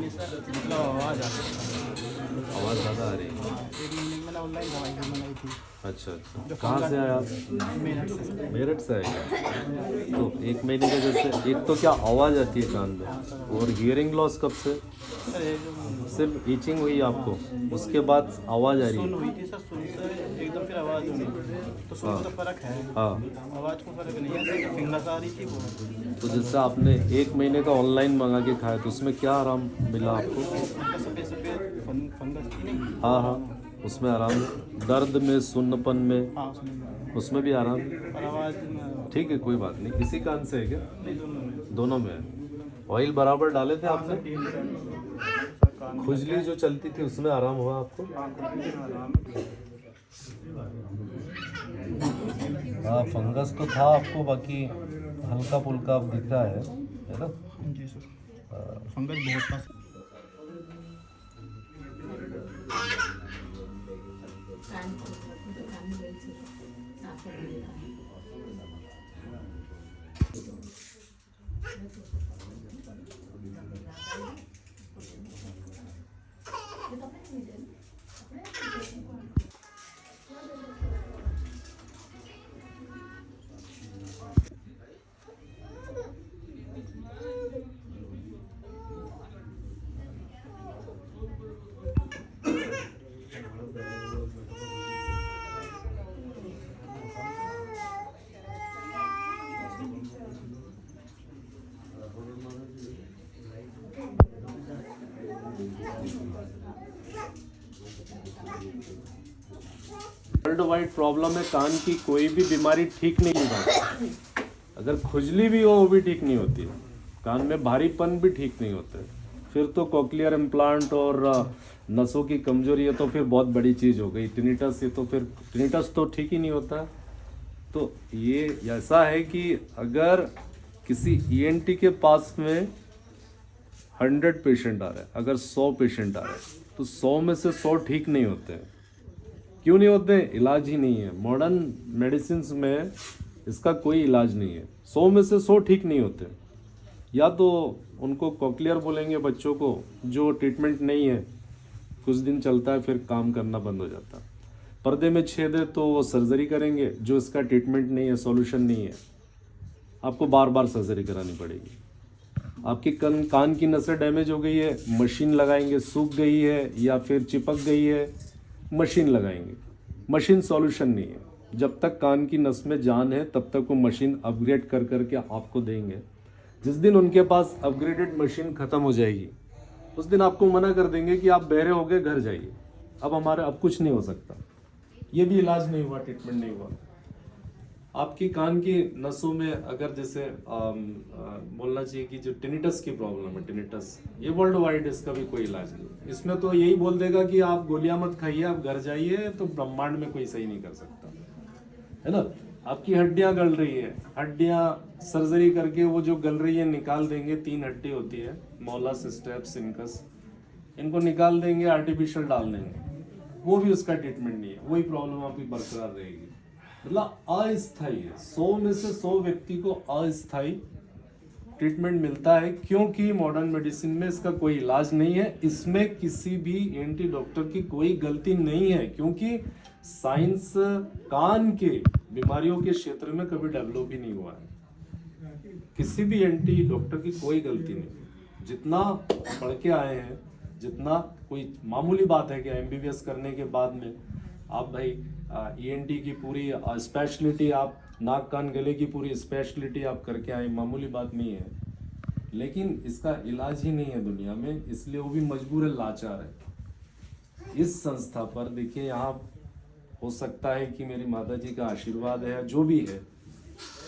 नहीं सर, मतलब आवाज़ आती है। आवाज़ ज़्यादा आ रही है। हाँ, एक महीने की मैंने ऑनलाइन दवाई भी मंगाई थी। अच्छा अच्छा, जो कहाँ से आए आप? मेरठ से सर। मेरठ से आए क्या? तो एक महीने के जैसे, एक तो क्या आवाज़ आती है कान में, और हियरिंग लॉस कब से? सर ये जो सिर्फ ईचिंग हुई आपको, उसके बाद आवाज़ आ रही सुन है? हुई थी सर, सुन से एकदम फिर आवाज़ नहीं, तो सुन को तो फर्क है, हाँ। आवाज़ को फर्क नहीं है, सिर्फ फिंगर्स आ रही थी वो। तो जैसे आपने एक महीने का ऑनलाइन मंगा के खाया, तो उसमें क्या आराम मिला आपको? मतलब सफ़ेद सफ़ेद फंगस थी नहीं। हाँ हाँ, उसमें आराम है। दर्द में, सुन्नपन में, हाँ उसमें, उसमें भी आराम है। और आवाज़ में ठीक है, कोई बात नहीं। इसी कान से है क्या? नहीं, दोनों में। दोनों में है। ऑयल बराबर डाले थे आपने? सर कान खुजली जो चलती थी उसमें आराम हुआ आपको? हाँ, फंगस तो था आपको, बाकी हल्का फुल्का अब दिख रहा है ना? जी सर, फंगस बहुत था। वर्ल्ड वाइड प्रॉब्लम है, कान की कोई भी बीमारी ठीक नहीं होती। अगर खुजली भी हो वो भी ठीक नहीं होती है, कान में भारीपन भी ठीक नहीं होता है। फिर तो कॉक्लियर इम्प्लांट और नसों की कमजोरी है, तो फिर बहुत बड़ी चीज़ हो गई। टिनिटस, ये तो फिर टिनिटस तो ठीक ही नहीं होता। तो ये ऐसा है कि अगर किसी ईएनटी के पास में 100 पेशेंट आ रहे हैं, अगर 100 पेशेंट आ रहे हैं, तो 100 में से 100 ठीक नहीं होते हैं। क्यों नहीं होते? इलाज ही नहीं है। मॉडर्न मेडिसिन में इसका कोई इलाज नहीं है। 100 में से 100 ठीक नहीं होते। या तो उनको कॉक्लियर बोलेंगे बच्चों को, जो ट्रीटमेंट नहीं है, कुछ दिन चलता है फिर काम करना बंद हो जाता है। पर्दे में छेद है तो वो सर्जरी करेंगे, जो इसका ट्रीटमेंट नहीं है, सॉल्यूशन नहीं है, आपको बार बार सर्जरी करानी पड़ेगी। आपकी कान की नसें डैमेज हो गई है, मशीन लगाएंगे, सूख गई है या फिर चिपक गई है, मशीन लगाएंगे। मशीन सॉल्यूशन नहीं है। जब तक कान की नस में जान है तब तक वो मशीन अपग्रेड कर करके आपको देंगे। जिस दिन उनके पास अपग्रेडेड मशीन खत्म हो जाएगी, उस दिन आपको मना कर देंगे कि आप बहरे हो गए, घर जाइए, अब कुछ नहीं हो सकता। ये भी इलाज नहीं हुआ, ट्रीटमेंट नहीं हुआ। आपकी कान की नसों में अगर जैसे बोलना चाहिए कि जो टिनिटस की प्रॉब्लम है, टिनिटस, ये वर्ल्ड वाइड, इसका भी कोई इलाज नहीं। इसमें तो यही बोल देगा कि आप गोलियां मत खाइए, आप घर जाइए, तो ब्रह्मांड में कोई सही नहीं कर सकता, है ना? आपकी हड्डियां गल रही है, हड्डियां सर्जरी करके वो जो गल रही है निकाल देंगे। 3 हड्डी होती है, मोलस, स्टेप्स, इनकस, इनको निकाल देंगे, आर्टिफिशियल डाल देंगे, वो भी उसका ट्रीटमेंट नहीं है, वही प्रॉब्लम आपकी बरकरार रहेगी। मतलब अस्थायी है। 100 में से 100 व्यक्ति को अस्थायी ट्रीटमेंट मिलता है, क्योंकि मॉडर्न मेडिसिन में इसका कोई इलाज नहीं है। इसमें किसी भी एंटी डॉक्टर की कोई गलती नहीं है, क्योंकि साइंस कान के बीमारियों के क्षेत्र में कभी डेवलप ही नहीं हुआ है। किसी भी एंटी डॉक्टर की कोई गलती नहीं। जितना पढ़ के आए हैं, जितना, कोई मामूली बात है कि एमबीबीएस करने के बाद में आप भाई ईएनटी की पूरी स्पेशलिटी, आप नाक कान गले की पूरी स्पेशलिटी आप करके आए, मामूली बात नहीं है। लेकिन इसका इलाज ही नहीं है दुनिया में, इसलिए वो भी मजबूर है, लाचार है। इस संस्था पर देखिए, यहाँ हो सकता है कि मेरी माता जी का आशीर्वाद है, जो भी है,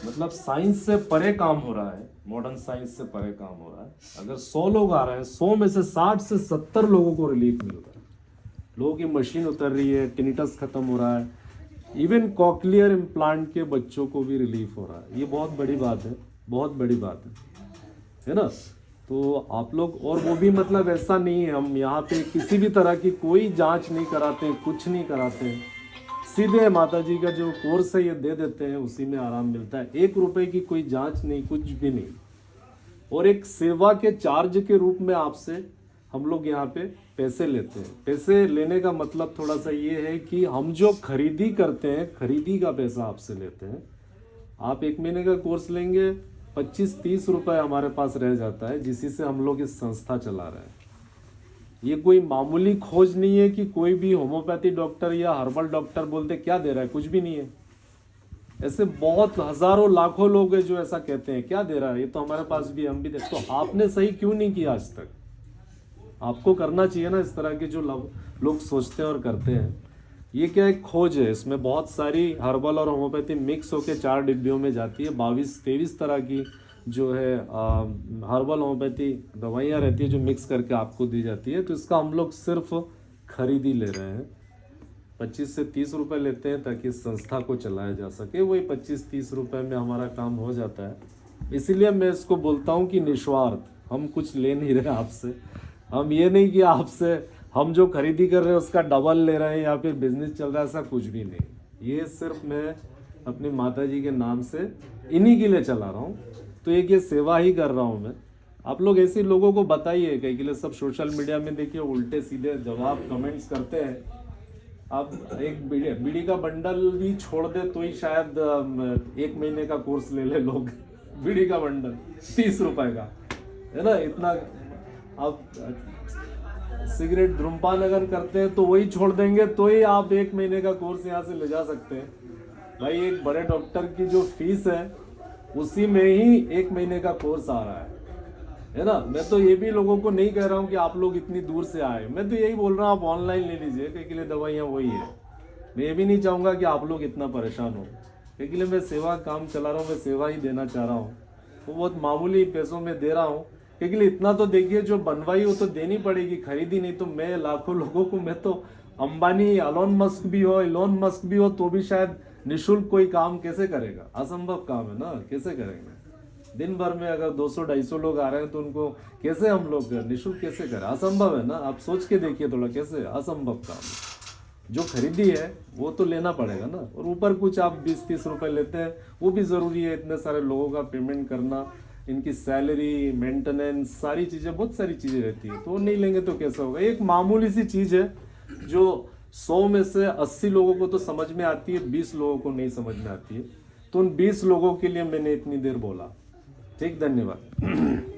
मतलब साइंस से परे काम हो रहा है, मॉडर्न साइंस से परे काम हो रहा है। अगर 100 लोग आ रहे हैं, 100 में से 60 से 70 लोगों को रिलीफ मिल रहा है, लोगों की मशीन उतर रही है, टिनिटस खत्म हो रहा है, इवन कॉक्लियर इम्प्लांट के बच्चों को भी रिलीफ हो रहा है। ये बहुत बड़ी बात है, बहुत बड़ी बात है ना? तो आप लोग, और वो भी मतलब ऐसा नहीं है, हम यहाँ पे किसी भी तरह की कोई जांच नहीं कराते, कुछ नहीं कराते, सीधे माता जी का जो कोर्स है ये दे देते हैं, उसी में आराम मिलता है। 1 रुपए की कोई जांच नहीं, कुछ भी नहीं। और एक सेवा के चार्ज के रूप में आपसे हम लोग यहाँ पे पैसे लेते हैं। पैसे लेने का मतलब थोड़ा सा ये है कि हम जो खरीदी करते हैं, खरीदी का पैसा आपसे लेते हैं। आप 1 महीने का कोर्स लेंगे, 25-30 रुपए हमारे पास रह जाता है, जिसी से हम लोग इस संस्था चला रहे हैं। ये कोई मामूली खोज नहीं है कि कोई भी होम्योपैथी डॉक्टर या हर्बल डॉक्टर बोलते क्या दे रहा है, कुछ भी नहीं है। ऐसे बहुत हजारों लाखों लोग हैं जो ऐसा कहते हैं क्या दे रहा है, ये तो हमारे पास भी, हम भी दे। तो आपने सही क्यों नहीं किया आज तक? आपको करना चाहिए ना इस तरह के जो लोग सोचते हैं और करते हैं। ये क्या एक खोज है, इसमें बहुत सारी हर्बल और होम्योपैथी मिक्स होकर 4 डिब्बियों में जाती है। 22-23 तरह की जो है हर्बल होम्योपैथी दवाइयाँ रहती है जो मिक्स करके आपको दी जाती है। तो इसका हम लोग सिर्फ खरीदी ले रहे हैं, 25 से 30 रुपए लेते हैं ताकि इस संस्था को चलाया जा सके। वही 25-30 रुपए में हमारा काम हो जाता है। इसीलिए मैं इसको बोलता हूँ कि निस्वार्थ, हम कुछ ले नहीं रहे आपसे। हम ये नहीं कि आपसे हम जो खरीदी कर रहे हैं उसका डबल ले रहे हैं या फिर बिजनेस चल रहा है, ऐसा कुछ भी नहीं। ये सिर्फ मैं अपनी माता जी के नाम से इन्हीं के लिए चला रहा हूँ। तो एक ये सेवा ही कर रहा हूँ मैं। आप लोग ऐसे लोगों को बताइए, कहीं के लिए सब सोशल मीडिया में देखिए उल्टे सीधे जवाब कमेंट्स करते हैं। आप एक बीड़ी का बंडल भी छोड़ दे तो ही शायद 1 महीने का कोर्स ले लोग। बीड़ी का बंडल 30 रुपए का है ना, इतना। आप सिगरेट धूम्रपान अगर करते हैं तो वही छोड़ देंगे तो ही आप 1 महीने का कोर्स यहाँ से ले जा सकते हैं। भाई एक बड़े डॉक्टर की जो फीस है उसी में ही 1 महीने का कोर्स आ रहा है ना। मैं तो ये भी लोगों को नहीं कह रहा हूँ कि आप लोग इतनी दूर से आए, मैं तो यही बोल रहा हूँ आप ऑनलाइन ले लीजिए, क्योंकि लिए दवाइयाँ वही है। मैं ये भी नहीं चाहूँगा कि आप लोग इतना परेशान हो, क्योंकि लिए मैं सेवा काम चला रहा हूँ, मैं सेवा ही देना चाह रहा हूँ। वो बहुत मामूली पैसों में दे रहा हूँ, क्योंकि इतना तो देखिए जो बनवाई वो तो देनी पड़ेगी, खरीदी नहीं। तो मैं लाखों लोगों को, मैं तो अंबानी एलोन मस्क भी हो तो भी शायद निःशुल्क कोई काम कैसे करेगा? असंभव काम है ना, कैसे करेंगे? दिन भर में अगर 200-250 लोग आ रहे हैं तो उनको कैसे हम लोग निःशुल्क कैसे करें? असंभव है ना। आप सोच के देखिए थोड़ा, कैसे असंभव काम है। जो खरीदी है वो तो लेना पड़ेगा ना, और ऊपर कुछ आप 20-30 रुपए लेते हैं, वो भी जरूरी है। इतने सारे लोगों का पेमेंट करना, इनकी सैलरी, मेंटेनेंस, सारी चीजें, बहुत सारी चीजें रहती है। तो नहीं लेंगे तो कैसा होगा? एक मामूली सी चीज है जो 100 में से 80 लोगों को तो समझ में आती है, 20 लोगों को नहीं समझ में आती है। तो उन 20 लोगों के लिए मैंने इतनी देर बोला। ठीक, धन्यवाद।